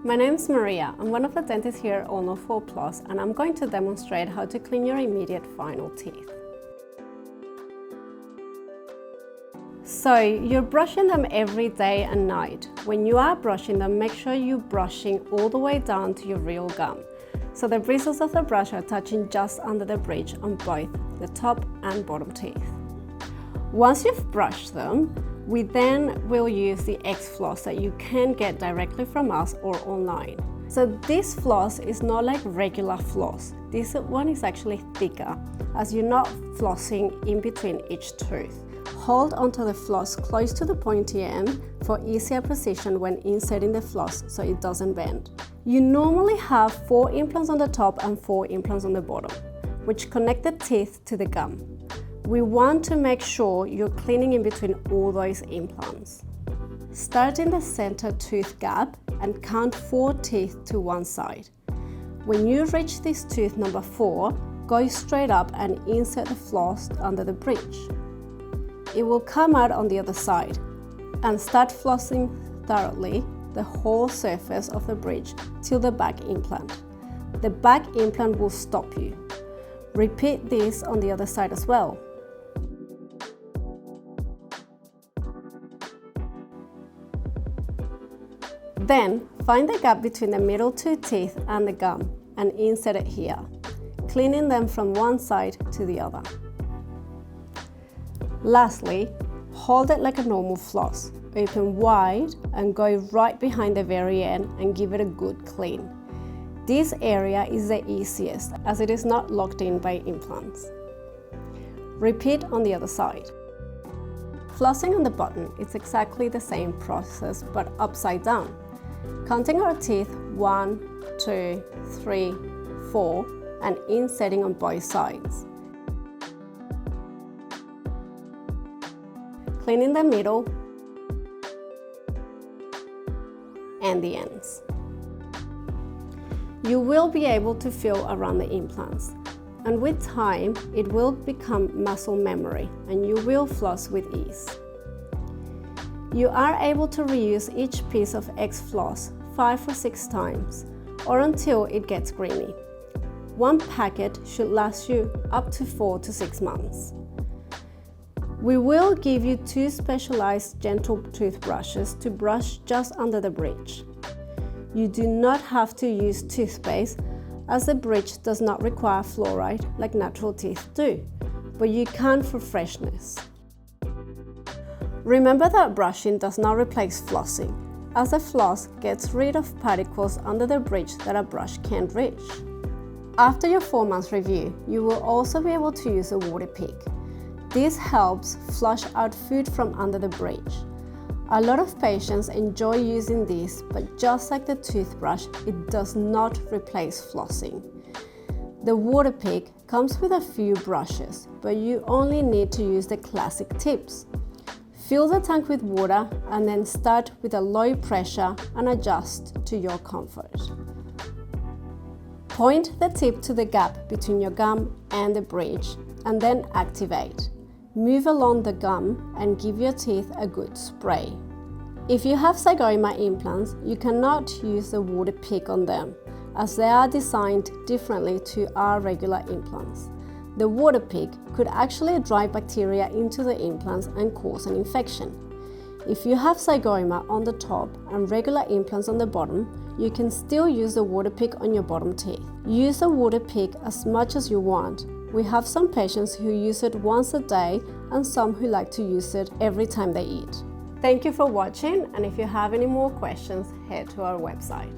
My name's Maria. I'm one of the dentists here at All 4 Plus, and I'm going to demonstrate how to clean your immediate final teeth. So you're brushing them every day and night. When you are brushing them, make sure you're brushing all the way down to your real gum, so the bristles of the brush are touching just under the bridge on both the top and bottom teeth. Once you've brushed them, we then will use the X floss that you can get directly from us or online. So this floss is not like regular floss. This one is actually thicker, as you're not flossing in between each tooth. Hold onto the floss close to the pointy end for easier precision when inserting the floss so it doesn't bend. You normally have 4 implants on the top and 4 implants on the bottom, which connect the teeth to the gum. We want to make sure you're cleaning in between all those implants. Start in the center tooth gap and count 4 teeth to one side. When you reach this tooth number 4, go straight up and insert the floss under the bridge. It will come out on the other side, and start flossing thoroughly the whole surface of the bridge till the back implant. The back implant will stop you. Repeat this on the other side as well. Then, find the gap between the middle 2 teeth and the gum and insert it here, cleaning them from one side to the other. Lastly, hold it like a normal floss, open wide and go right behind the very end and give it a good clean. This area is the easiest as it is not locked in by implants. Repeat on the other side. Flossing on the bottom is exactly the same process but upside down. Counting our teeth 1, 2, 3, 4 and inserting on both sides. Cleaning the middle and the ends. You will be able to feel around the implants, and with time it will become muscle memory and you will floss with ease. You are able to reuse each piece of X floss 5 or 6 times, or until it gets greeny. One packet should last you up to 4 to 6 months. We will give you 2 specialized gentle toothbrushes to brush just under the bridge. You do not have to use toothpaste, as the bridge does not require fluoride like natural teeth do, but you can for freshness. Remember that brushing does not replace flossing, as the floss gets rid of particles under the bridge that a brush can't reach. After your 4-month review, you will also be able to use a waterpik. This helps flush out food from under the bridge. A lot of patients enjoy using this, but just like the toothbrush, it does not replace flossing. The waterpik comes with a few brushes, but you only need to use the classic tips. Fill the tank with water and then start with a low pressure and adjust to your comfort. Point the tip to the gap between your gum and the bridge and then activate. Move along the gum and give your teeth a good spray. If you have Zygoma implants, you cannot use the waterpik on them, as they are designed differently to our regular implants. The waterpik could actually drive bacteria into the implants and cause an infection. If you have Zygoma on the top and regular implants on the bottom, you can still use the waterpik on your bottom teeth. Use the waterpik as much as you want. We have some patients who use it once a day and some who like to use it every time they eat. Thank you for watching, and if you have any more questions, head to our website.